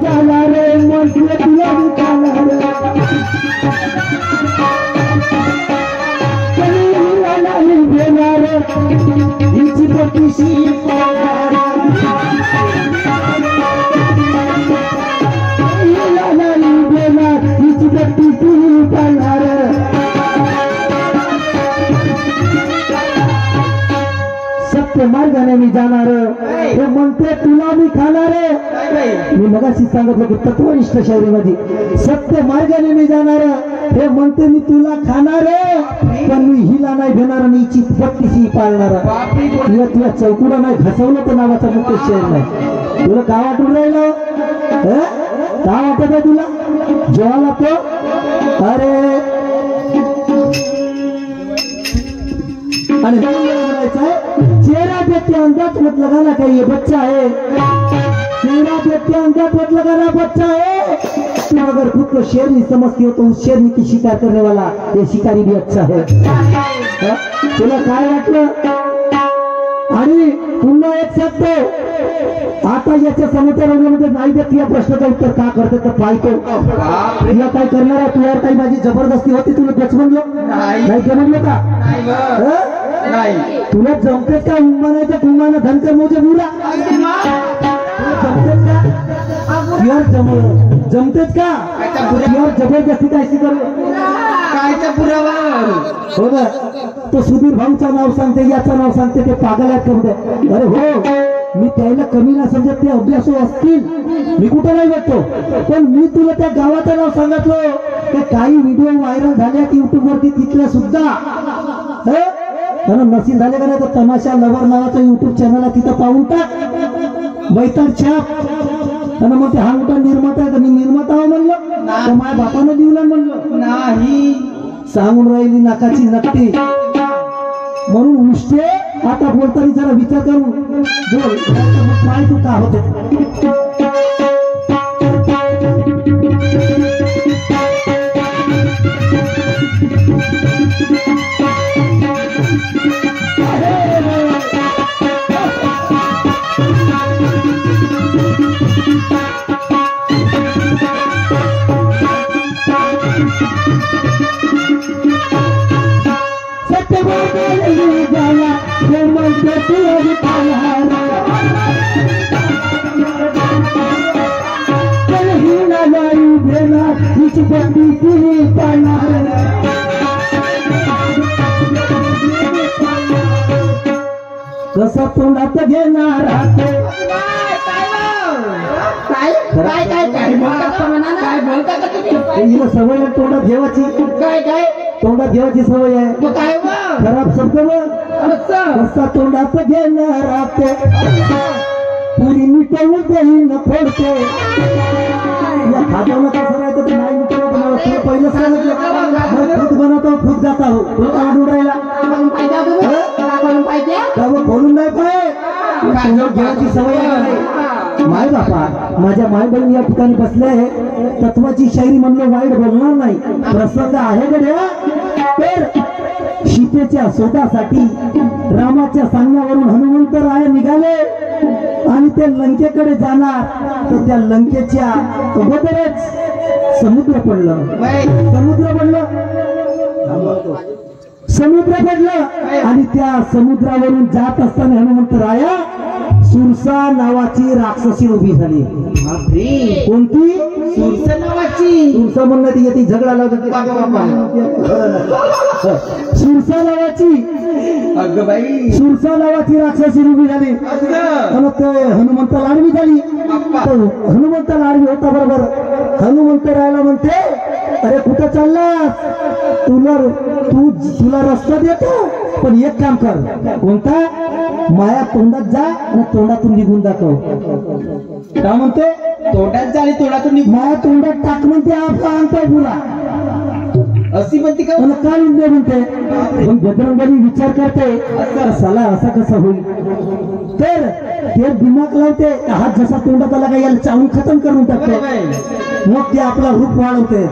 निघाला रे म्हणते तुला निघाला रे हिला नाही घेणार हिची पतीशी हिला नाही घेणार हिची पतीशी पाळणार सत्य मार्गाने मी जाणार हे म्हणते तुला मी खाणार मी मगाशी सांगितलं की तत्वनिष्ठ शैलीमध्ये सत्य मार्गाने मी जाणार हे म्हणते मी तुला खाणार पण मी हिला नाही घेणार आणि हिची पत्तीशी पाळणार तुला चौकुडा नाही घसवलं तर नावाचा मुख्य शेर नाही तुला काय वाटून राहिलं काय वाटत आहे तुला जेव्हा तो अरे आणि म्हणायचं है चेहरा देख के अंदाज मत लगाना कि ये बच्चा है चेहरा देख के अंदाज मत लगाना बच्चा है तुम अगर खुद को शेर नहीं समझती हो तो उस शेरनी की शिकार करने वाला ये शिकारी भी अच्छा है तुला काय वाटलं आणि पुन्हा एक शब्द आता याच्या समुद्रामध्ये नाही देत या प्रश्नाचं उत्तर का करते तर पाहतो तुला काय करणार आहे तुझ्यावर काही माझी जबरदस्ती होती तुला गचमनलो नाही जमलं का नाही तुला जमतेच का म्हणायचं तुम्हाला धनकर मोजे मुला जमतेच का यार जमतेच का यार जबरदस्ती कायची करू कायचा पुरावा हो ना तो सुधीर भाऊचं नाव सांगते याचं नाव सांगते ते पागल आहेत करते अरे हो मी त्याला कमी ना समजत ते अभ्यासू असतील मी कुठं नाही बघतो पण मी तुला त्या गावाचं नाव सांगितलं ते काही व्हिडिओ व्हायरल झाल्यात युट्यूब वरती तिथल्या सुद्धा नसीब झाले का नाही तर तमाशा लवर नावाचं युट्यूब चॅनल आहे तिथं पाहून टाक बैताड छाप आणि मग ते हा मोठा निर्माता आहे तर मी निर्माता हो म्हणलं तर माझ्या बापानं लिहलं म्हणलं नाही सांगून राहिली नाकाची नक्की म्हणून उष्टे आता बोलताना जरा विचार करून बोल काय तू का होते कसा तोंडात घेणार सवय तोंडात घेवायची काय तोंडात घेवायची सवय आहे खराब शब्द कसा तोंडात घेणार पुरी मिटवून देईल न फोडते या खाद्याला कसं राहायचं ते नाही मिटवलं पहिलं सांगितलं खुद बनवतो खुद जाता हो तुला काय आढळून राहिला बोलून नाही पाहिजे घ्यायची सवय आहे माय बापा माझ्या माय बहीण या ठिकाणी बसले आहे तत्वाची शायरी म्हणलं वाईट बोलणार नाही प्रसंग आहे गड्या तर सीतेच्या शोधासाठी रामाच्या सांगण्यावरून हनुमंतराय निघाले आणि ते लंकेकडे जाणार तर त्या लंकेच्या अगोदरच समुद्र पडलं आणि त्या समुद्रावरून जात असताना हनुमंतराया सुरसा नावाची राक्षसी उभी झाली कोणती सुरसा नावाची सुरसा म्हणण्यात येते झगडा लावतात सुरसा नावाची सुरसा नावाची राक्षसी उभी झाली हनुमंताला आडवी झाली हनुमंताला आडवी होता बरोबर हनुमंतरायाला म्हणते अरे कुठं चाललास तुला रस्ता देतो पण एक काम कर कोणता माया तोंडात जा आणि तोंडातून निघून दाखव काय म्हणते तोंडात जा आणि तोंडातून माया तोंडात टाक म्हणते आपला अंतर पुरा अशी म्हणते का काय म्हणते पण बजरंगबली विचार करते साला असा कसा होईल तर ते दिमाग लावते हात जसा तोंडात आला का याला चावून खतम करून टाकते मग ते आपला रूप वाढवते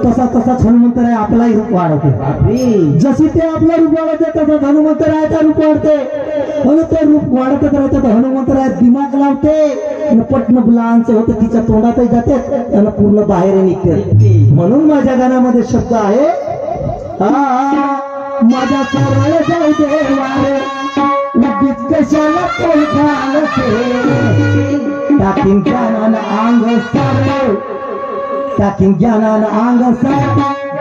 तसा तसाच हनुमंतराय आपलाही रूप वाढवते जशी ते आपला रूप वाढवते तसा हनुमंतरायाचा रूप वाढते म्हणून ते रूप वाढतच राहते तर हनुमंतराय दिमाग लावते पटन लहानचे होते तिच्या तोंडातही जातात त्यांना पूर्ण बाहेर निघते. म्हणून माझ्या गाण्यामध्ये शब्द आहे माझ्या सरळ जाऊ दे वारे उगीच कशाला टाकीन ज्ञानानं अंग सार टाकीन ज्ञानानं अंग सार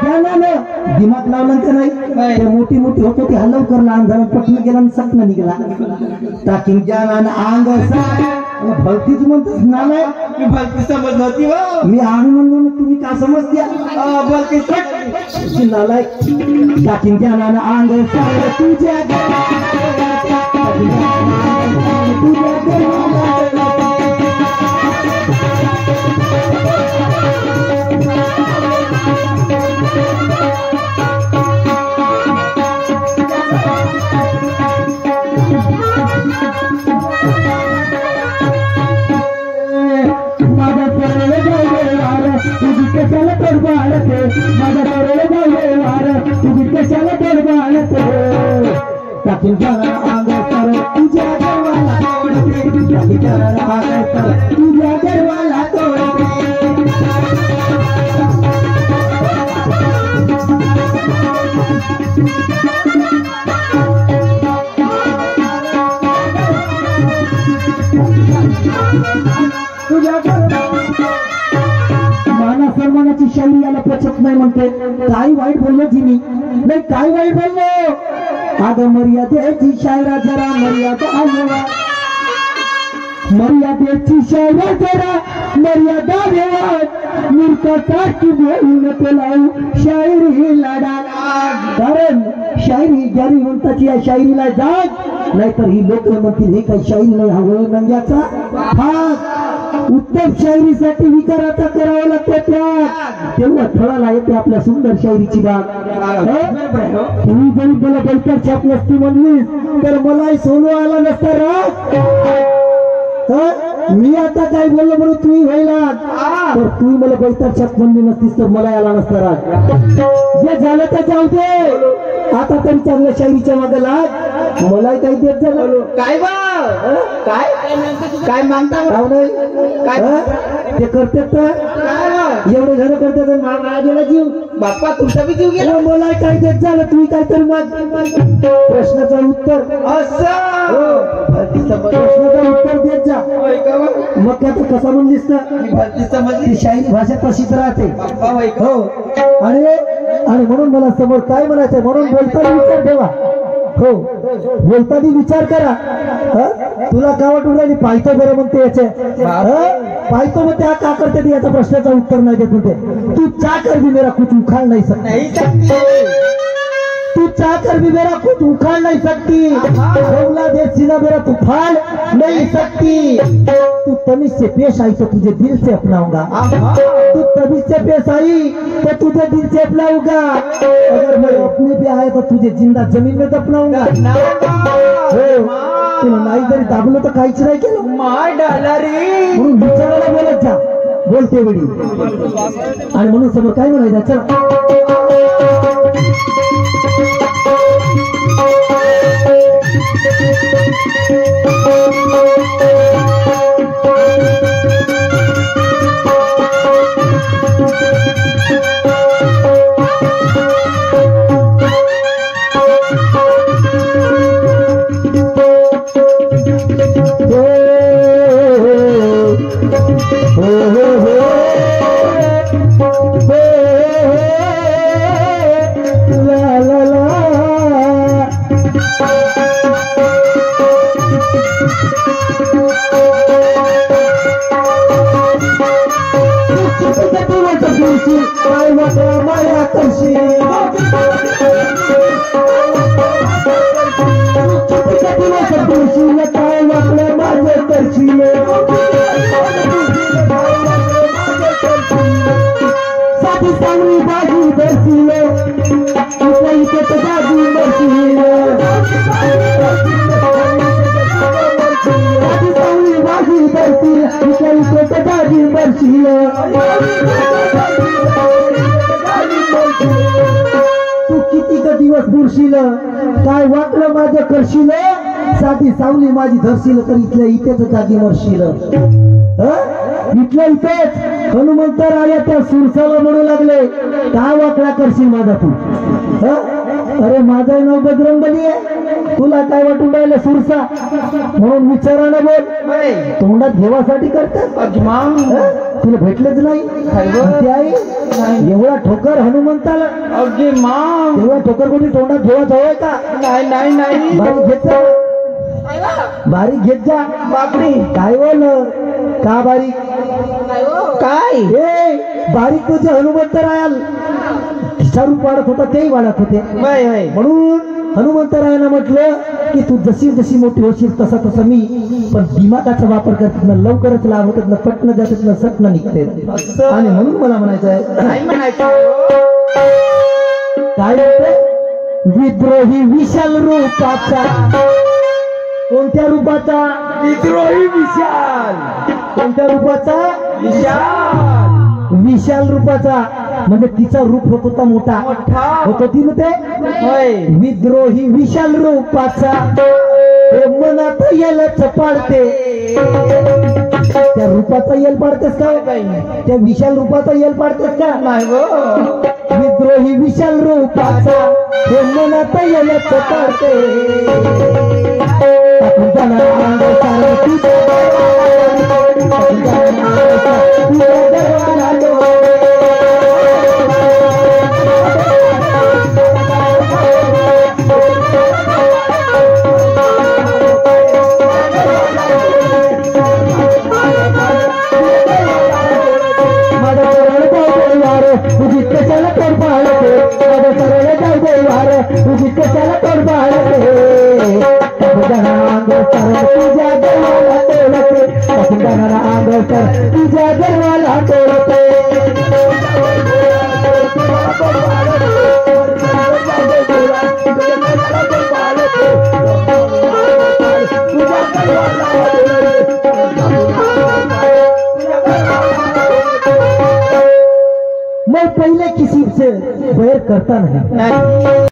ज्ञानानं दिमाग लावलं का नाही ते मोठी मोठी होतो ती हलव कर लहान झालं पटन गेला सपन निघाला. टाकीन ज्ञानानं अंग सार भलतीच म्हणतोस नालाय मी भलती समज नव्हती मी अंग म्हणलो तुम्ही का समजत्या भलती नालाय. टाकीन ज्ञानानं अंग सार तुझ्या कशाला तडबाळते माझ्या सरळ जाऊ वार तुझी कशाला तडबाळते टाकीन ज्ञानानं अंग सार तुझ्या गर्वाला तोडते टाकीन ज्ञानानं अंग सार तुझ्या गर्वाला तोडते. माना सन्मानाची शैली याला पचत नाही म्हणते. काय वाईट बोललो जी मी नाही काय वाईट बोललो अगं मर्यादेची शायरा जरा मर्यादा आलेवा मर्यादेची शायरा जरा मर्यादा रेवा मूर्खासारखी बोलून लावू शायरी लढा. कारण शायरी गरिवंताची या शायरीला जाग नाहीतर ही लोक म्हणतील हे काही शायरी नाही हवं नंग्याचा भाग. उत्तम शायरीसाठी विकाराचा करावा लागतो त्याग तेव्हा फळाला येते आपल्या सुंदर शायरीची बाग. तुम्ही जरी मला बैठक छाप नसती म्हणलीस तर मलाही सोनू आला नसता राग. मी आता काय बोललो म्हणून तुम्ही व्हायला तर तुम्ही मला बैठक छाप म्हणली नसतीस तर मला आला नसता राग. जे झालं तर जाऊ दे आता तरी चांगल्या शायरीच्या मागे लाग मलाही काही देत झालं काय बा काय काय मागता काय ते करतात एवढे घर करतात मला गेला जीव बाप्पा तुमचा बी जीव गेला मला काय देत झालं तुम्ही काहीतरी मग प्रश्नाचं उत्तर प्रश्नाचं उत्तर देत जा. मग काय तर कसा म्हणलीस भलती समजली शायरी भाषा तशीच राहते बाप्पा हो. आणि म्हणून मला समोर काय म्हणायचं म्हणून बोलताना विचार ठेवा हो बोलताना विचार करा. तुला का वाटून राहिली पाहतो बरं म्हणते याचे पाहतो मग त्या का करते याचा प्रश्नाचं उत्तर नाही देत म्हणते. तू चा कर भी मेरा कुछ उखाड़ नहीं सकती तू चा कर भी मेरा कुछ उखाड़ नहीं सकती बांग्लादेश सीना मेरा तू फाड़ नहीं सकती. तू तमीज से पेश आई तो तुझे दिल से अपनाऊंगा तू तमीज से पेश आई तो तुझे दिल से अपनाऊंगा अगर मैं अपने पे आया तो तुझे जिंदा जमीन में दफनाऊंगा. तुला नाही जरी दाबलं तर काहीच नाही केलं माय डाला रे म्हणून विचारायला बोलत जा बोलते वेळी. आणि म्हणून समोर काय म्हणायचं चला तू किती का दिवस बुरशील काय वाटलं माझ्या करशील साधी सावली माझी धरशील तर इथल्या इथेच जागी मरशील. इथलं इथेच हनुमंतराया त्या सुरसाला म्हणू लागले, का वाकडा करशील माझा तू? अरे माझं नाव बजरंगबली आहे, तुला काय वाटून राहिलं सुरसा? म्हणून विचारानं बोल, तोंडात घेवासाठी करतात. तुला भेटलेच नाही ते आहे एवढा ठोकर हनुमंताला. अगदी मा एवढा ठोकर कोणी तोंडात घेवाच हवंय का? नाही नाही नाही बारीक घेत जा, बारीक घेत जा. बापरे काय बोल का बारीक? काय ए बारीक म्हणजे हनुमंतरायाल खिसा रूप वाढत होता तेही वाढत होते. म्हणून हनुमंतरायानं म्हटलं की तू जशी जशी मोठी होशील तसा तसा मी, पण दिमागाचा वापर करतात ना, लवकरच लाभ होतात ना, पटणं जातात ना, सटणं निघते. आणि म्हणून मला म्हणायचं आहे काय म्हणते, विद्रोही विशाल रूपाचा. कोणत्या रूपाचा? विद्रोही विशाल. कोणत्या रूपाचा? विशाल. विशाल रूपाचा म्हणजे तिचा रूप होत होता मोठा, होत होती ना ते. विद्रोही विशाल रूपाचा मनात येलच पाडते. त्या रूपाचा येल पाडतेस का? त्या विशाल रूपाचा येल पाडतेस का? नाही गो. विद्रोही विशाल रूपाचा मनात येलच पाडते. तुझ्या गर्वाला तोडते. मैं पहले किसी से बैर करता नहीं.